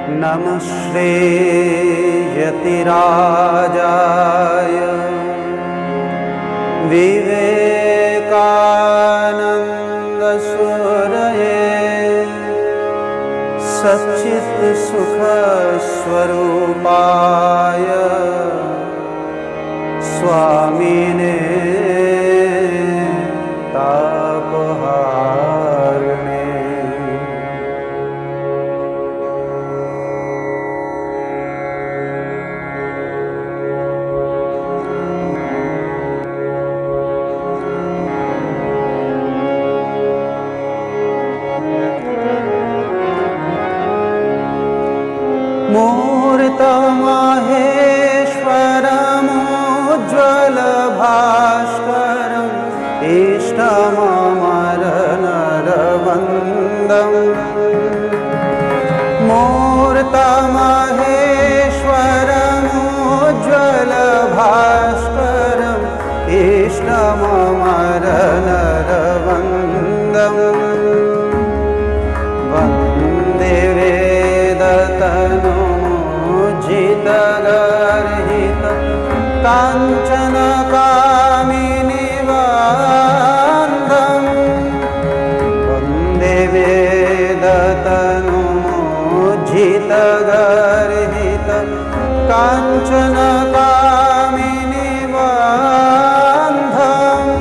नमः श्रेयतिराजाय विवेकानन्दसूरये सच्चित्सुखस्वरूपाय स्वामिने तापहारिणे। मूर्तमाहेश्वरमुज्ज्वलभास्करम् इष्टममरनरवन्दम्। मूर्तमाहेश्वरमुज्ज्वलभास्करम् इष्टममरनरवन्दम्। वन्दे वेदतनुजितगर्हित काञ्चनकामिनि वन्दम्। वन्दे वेदतनुजितगर्हित काञ्चनकामिनि वन्दम्।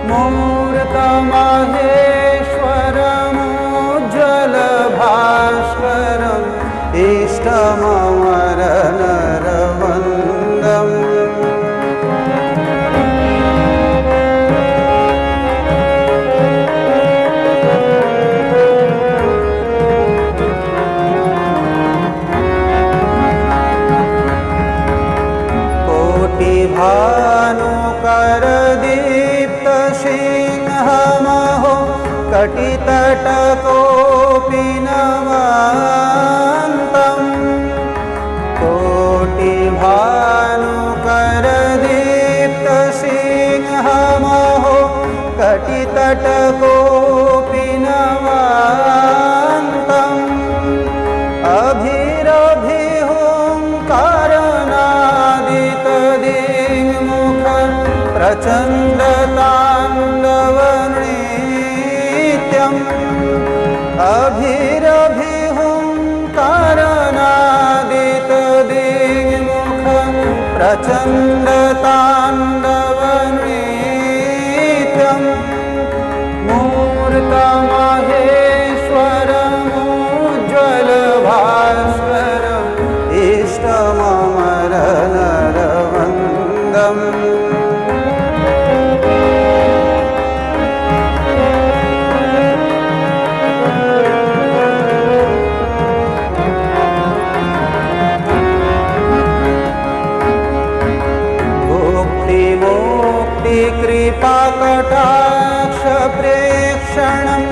मूर्तमाहेश्वरमुज्ज्वलभास्करम् इष्टममरनरवन्दम्। कोटिभानुकरदीप्तसिंहमहो कटितटकोऽपि नवन्तम्। कोटिभानुकरदीप्तसिंहमहो कटितटकोऽपि नवन्तम्। अभिरभिहुङ्कारनादितदिङ्मुख प्रचण्डताण्डवनृत्यम्। अभिरभिहुङ्कारनादितदिङ्मुख प्रचण्डताण्डवनृत्यम्। मूर्तमाहेश्वरमुज्ज्वलभास्करम् इष्टममरनरवन्दम्। भुक्तिमुक्तिकृपाकटाक्षप्रेक्षणम्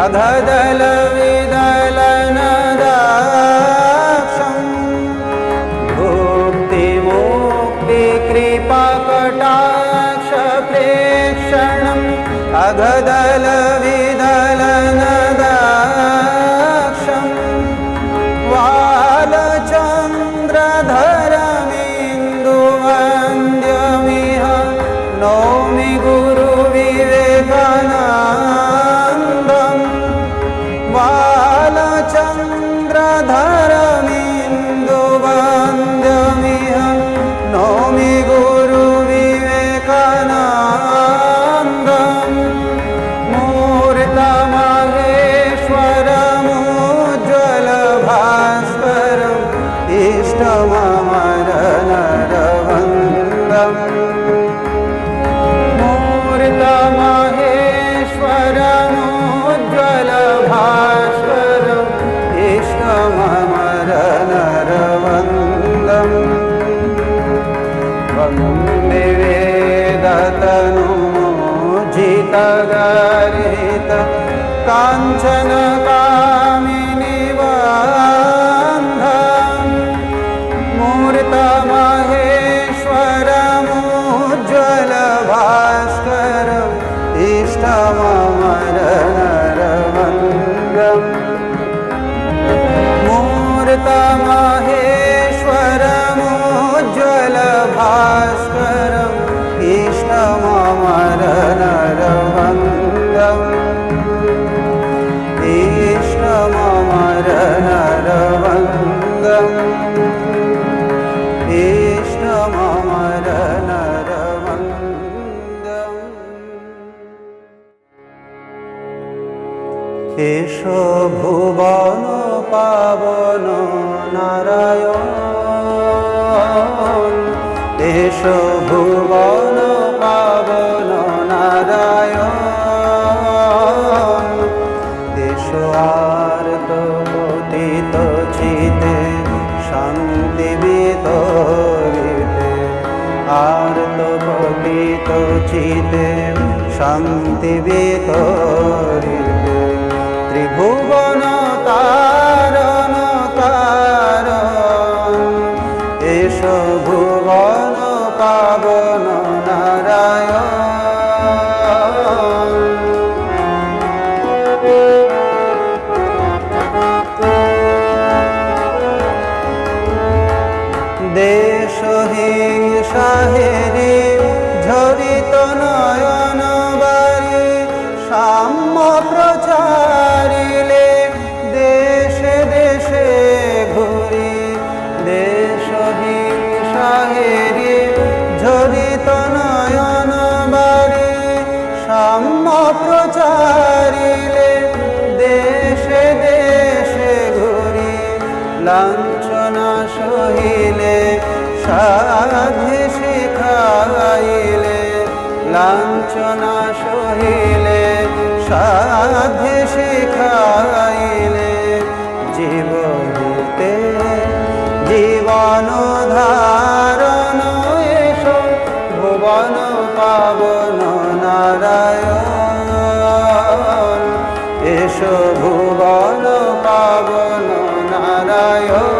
अघदलविदलनदाक्षम्। भुक्तिमुक्तिकृपाकटाक्षप्रेक्षणम् अघदलविदलनदाक्षम्। वालचन्द्रधरमिन्दुवन्द्यमिह नौमि गुरुविवेकानन्दम्। वालचन्द्रधरमिन्दुवन्द्यमिह नौमि गुरुविवेकानन्दम्। मूर्तमाहेश्वरमुज्ज्वलभास्करम् इष्टममरनरवन्दम्। मूर्तमाहेश्वरमुज्ज्वलभास्करम् इष्टममरनरवन्दम्। वन्दे वेदतनुजितगर्हित काञ्चनकामिनि वन्दम्। मूर्तमाहेश्वरमुज्ज्वलभास्करम् इष्टममरनरवन्दम्। अमृतमहेश्वरमुज्ज्वलभास्करम् इष्टममरनरवन्द्यम् इष्टममरनरवन्द्यम् इष्टममरनरवन्द्यम्। एषो भुवन पावन नारायण, एषो भुवन पावन नारायण, एषो आर्त पतित चिते शान्ति वितरिते, आर्त पतित चिते शान्ति वितरिते, त्रिभुवन तारण तारण, एषो भुवन पावन नारायण। देशहीन शाहेरी झरित नयन बारी, साम्य प्रचारिले देशे देशे घुरी, देशहीन शाहेरी झरित नयन बारी, साम्य प्रचारिले देशे देशे घुरी, लांछना सहिले साधे शिखाइले, लांछना सहिले साधे शिखाइले, जीवते जीवन धारण, एषो भुवन पावन नारायण, एषो भुवन पावन नारायण।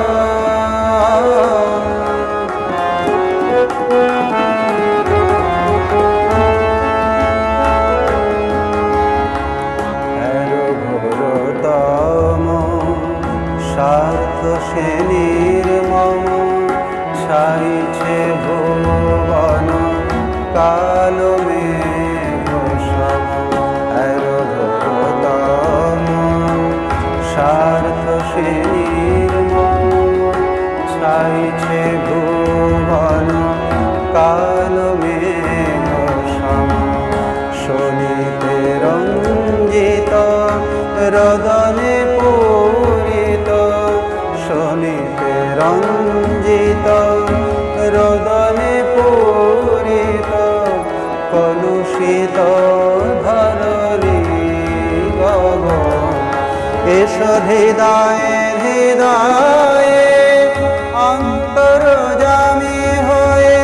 স্বার্থ সে নির্মম ছাইছে ভুবন কালো মেঘ সম, স্বার্থ সে নির্মম ছাইছে ভুবন কালো মেঘ সম, শোনিতে রঞ্জিত রদনে পূরিত, শোনিতে রঞ্জিত রদনে পূরিত, কলুষিত ধরণী গগন, এসো হৃদয়ে হৃদয়ে অন্তর্যামী হয়ে,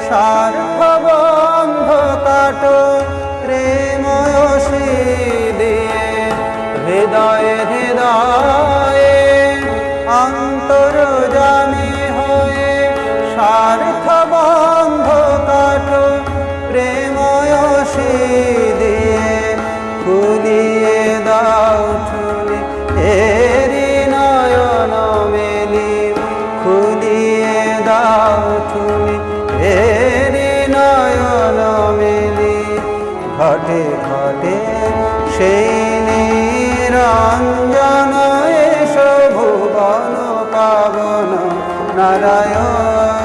স্বার্থবন্ধ কাটো প্রেময় দিয়ে, হৃদয়ে হৃদয়ে অন্তর্যামী হয়ে, স্বার্থবন্ধ কাটো প্রেময় দিয়ে, খুলিয়ে দাও চুলি এরি নয়ন মেলি, খুলিয়ে দাও চুলি এরি নয়ন মেলি, ঘটে ঘটে সেই নিরঞ্জন, এষো ভুবন পাবন নারায়ণ,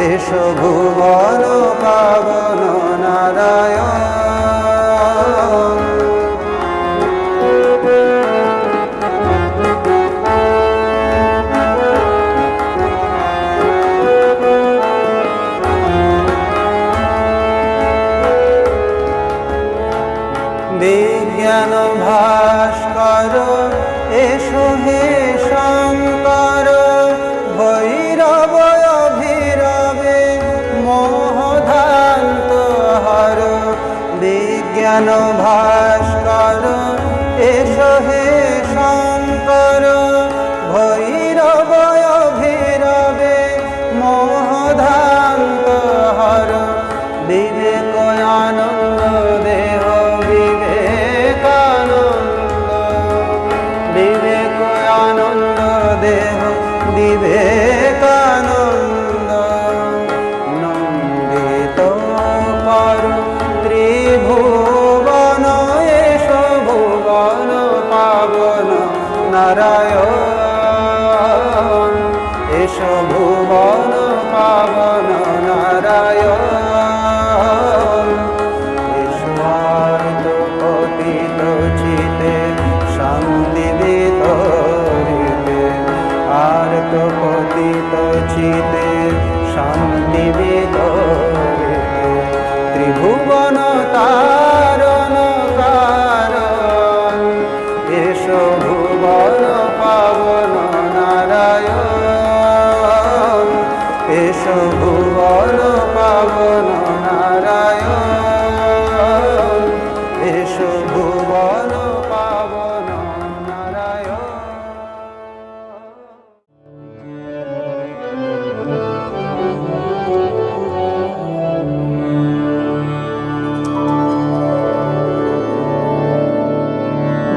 এষো ভুবন পাবন নারায়ণ। বিজ্ঞান ভাস্কর, এসো হে শঙ্কর, ভৈরব অভিরবে মোহধান্ত হর, বিজ্ঞান ভাস্কর, এসো হে শঙ্কর, ভৈরব অভিরবে মোহধান্ত হর, বিবেক আনন্দ দেহ বিবেকানন্দ, বিবেক আনন্দ দেহ বিবেকানন্দ নন্দিত কর ত্রিভুবন এস ভুবন পাবন নারায়ণ এস ভুবন পাবন নারায়ণ ঈশ্বর পতিত চিতে শান্তি বিতরিতে আর তো পতিত চিতে শান্তি বিতরিতে ত্রিভুবন তারণ কারণ এস ভুবন পাবন নারায়ণ এস ভুবন পাবন নারায়ণ এস ভুবন পাবন নারায়ণ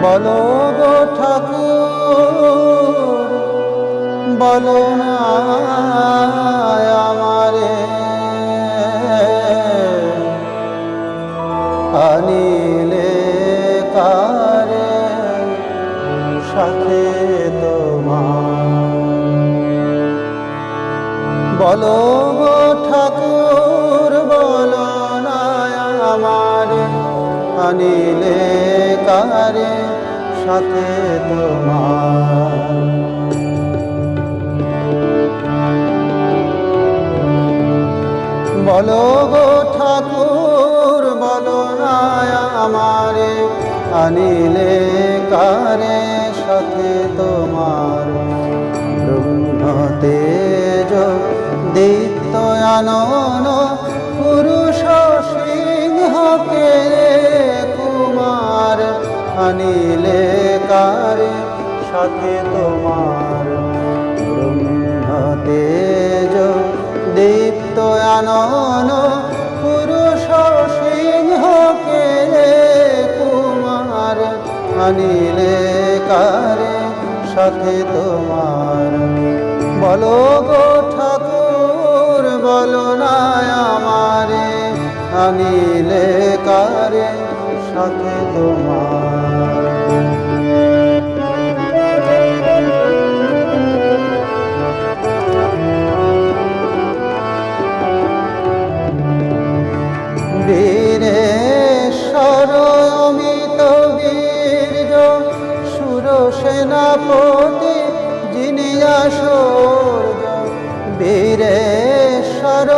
বলো গো ঠাকুর বলো না আমারে আনিলে কারে সাথে তোমার বলো গো ঠাকুর বলো না আমারে আনিলে কারে সাথে তোমার বলো গো ঠাকুর বলো না আমারে আনিলে কারে সাথে তোমার ব্রহ্ম তেজ দীপ্ত আনন পুরুষ সিংহকে কুমার আনিলে কারে সাথে তোমার ব্রহ্ম তেজ দীপ্ত আনন পুরুষ সিংহকে কুমার আনিলে কারে সাথে তোমার বলো গো ঠাকুর বলো না আমারে আনিলে কারে সাথে তোমার বীরেশ্বর অমিত বীর্য সুর সেনাপতি যিনি আশৌর্য বীরেশ্বর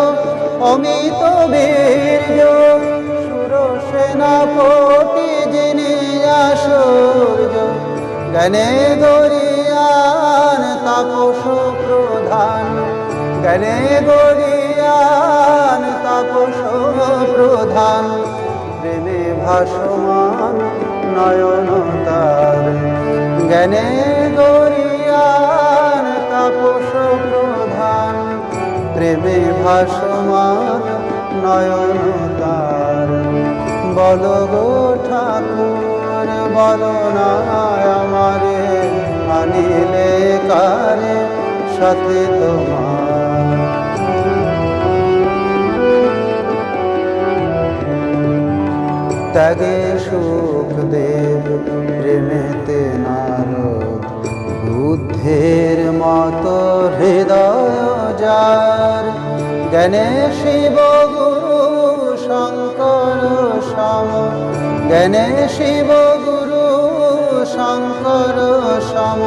অমিত বীর্য সুর সেনাপতি যিনি আশৌর্য জ্ঞানে গরিয়ান তাপস প্রধান জ্ঞানে গরিয়ান তাপস প্রধান প্রেমে ভাসমান নয়ন তার জ্ঞানে গরিয়ান তাপস প্রধান প্রেমে ভাসমান নয়ন তার বলো গো ঠাকুর বলো না আমারে আনিলে কারে সাথে তোমার ত্যাগে সুখদেব প্রেমেতে নারদ বুদ্ধের মতো হৃদয় যার জ্ঞানে শিব গুরু শঙ্কর সম জ্ঞানে শিব গুরু শঙ্কর সম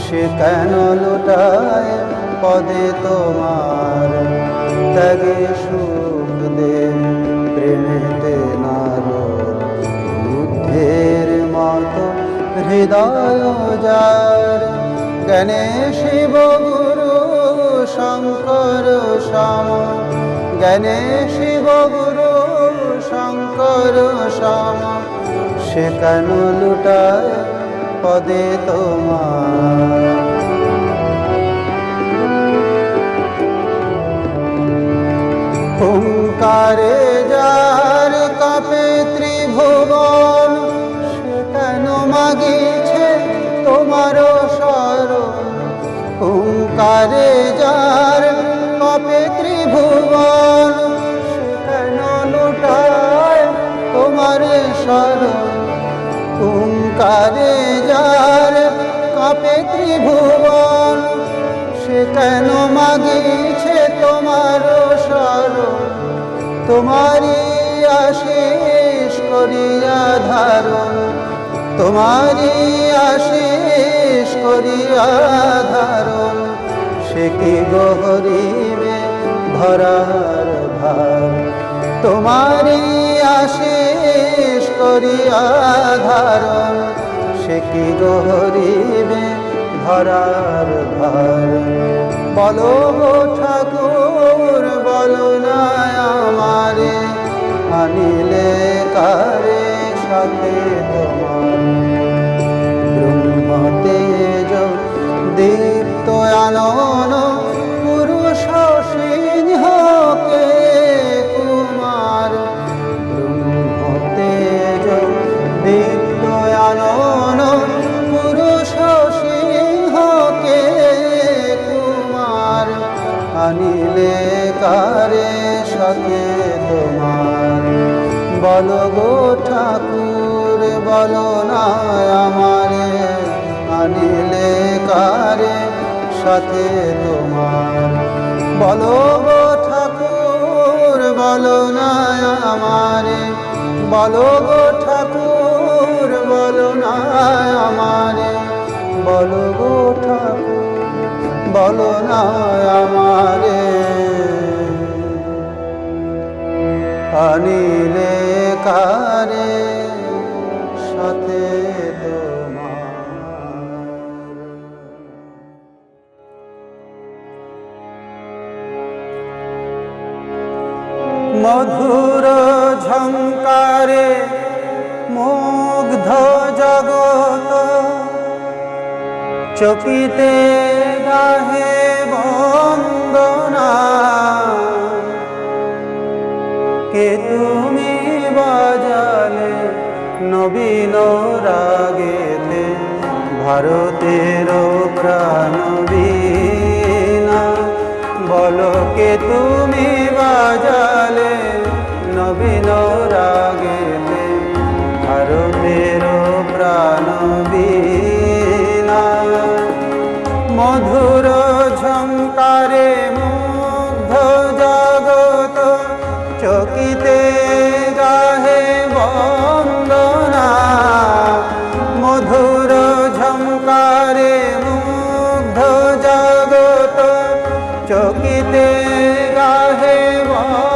সে কেন লুটায় পদে তোমার ত্যাগে সুখদেব প্রেমেতে নারদ বুদ্ধের মতো হৃদয় যার জ্ঞানে শিব গুরু শঙ্কর সম জ্ঞানে শিব গুরু শঙ্কর সম সে কেন লুটায় পদে তোমার ওঙ্কারে যার কাপে ত্রিভুবন সে কেন মাগিছে তোমার হুঙ্কারে যার কপে ত্রিভুবন, সে কেন লুটায় তোমার শরণ? হুঙ্কারে যার কপে ত্রিভুবন, সে কেন মাগিছে তোমার শরণ? তোমারি আশিস করিয়া ধারণ, তোমারি আশিস করিয়া ধারণ, সে কি গহরিবে ধরার ভার? তোমারি আশিস করিয়া ধারণ, সে কি গহরিবে ধরার ভার? বলো গো ঠাকুর, বলো না আমারে, আনিলে কারে সাথে তোমার? ব্রহ্মতেজ দীপ্ত আনন পুরুষ সিংহকে কুমার, ব্রহ্মতেজ দীপ্ত আনন পুরুষ সিংহকে কুমার, আনিলে কারে সাথে তোমার? বলো গো ঠাকুর, বলো না আমারে, আনিলে কারে সাথে তোমার? বলো গো ঠাকুর, বলো না আমারে, বলো গো ঠাকুর, বলো না আমারে, বলো গো ঠাকুর, বলো না আমারে, আনিলে কারে সাথে তোমার? মধুর ঝঙ্কারে মুগ্ধ জগত, চকিতে গাহে বন্দনা, কে তুমি বাজালে নবীন রাগেতে ভারতের প্রাণ বীণা? বলো কে তুমি বাজালে নবীন রাগেতে ভারতের প্রাণ বীণা? মধুর ঝঙ্কারে মুগ্ধ জগত, চকিতে গাহে বন্দনা, মধুর ঝঙ্কারে মুগ্ধ জগত, চকিতে গাহে বন্দনা।